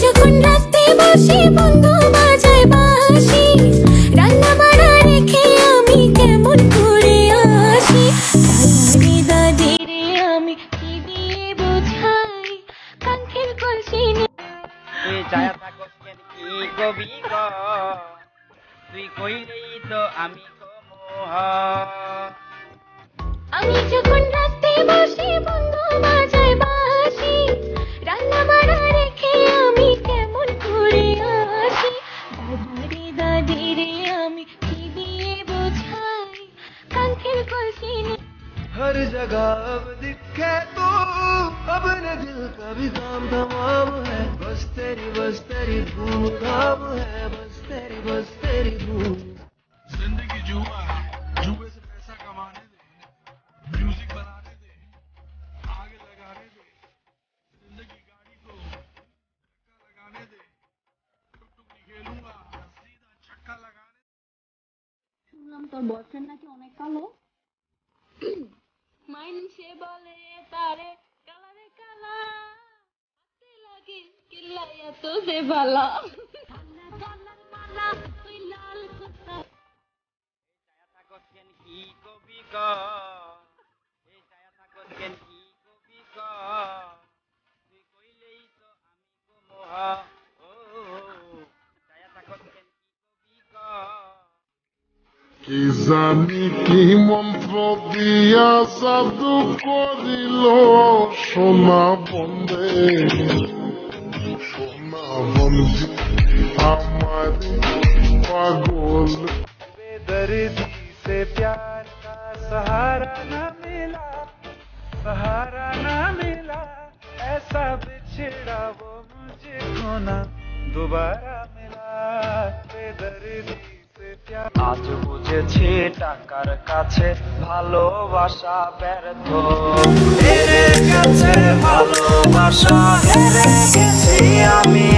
যখন রাতে বসে বন্ধু বাজায় বাঁশি, রান্না বাড়া রেখে আমি কেমন করে আসি। দাদারে দাদিরে আমি কি দিয়ে বোঝাই, কাঙ্ক্ষের কলসি তুই ছায়া থাকস কেন কি কবি গ, তুই কইলেই তো আমি কমোহ। আমি যখন রাতে বসে বন্ধু বাজায় বাঁশি, রান্না বাড়া রেখে আমি কেমন করে আসি। দাদারে দাদিরে আমি কি দিয়ে বোঝাই, কাঙ্ক্ষের কলসি हर जगह अब दिखे तू, अपने दिल का भी काम तमाम है। बस तेरी धूम धाम है, बस तेरी धूम। जिंदगी जुआ है, जुए से पैसा कमाने दे, म्यूजिक बनाने दे, आग लगाने दे, जिंदगी गाड़ी को धक्का लगाने दे, टुक टुक नहीं खेलूंगा, सीधा छक्का लगाने दे। শুনলাম তোর বয়ফ্রেন্ড নাকি অনেক কালো। মাইনসে বলে তারে কালারে কালা, হাতে লাগে কিল্লাইয়া তো সে বালা। ছায়া থাকস কেন কি কবি গ, এই ছায়া থাকস কেন কি কবি গ, তুই কইলেই তো আমি কমোহ। ও ছায়া থাকস কেন কি কবি গ। কি জানি কি মন্ত্র দিয়া জাদু করিল সোনা বন্দে, সোনা বন্ধু আমার পাগল। बेदर्दी से प्यार का सहारा न मिला, ऐसा बिछड़ा वो मुझको ना दोबारा मिला। बेदर्दी से प्यार। আজ বুঝেছি টাকার কাছে ভালোবাসা ব্যর্থ, হেরে গেছে ভালোবাসা, হেরে গেছি আমি।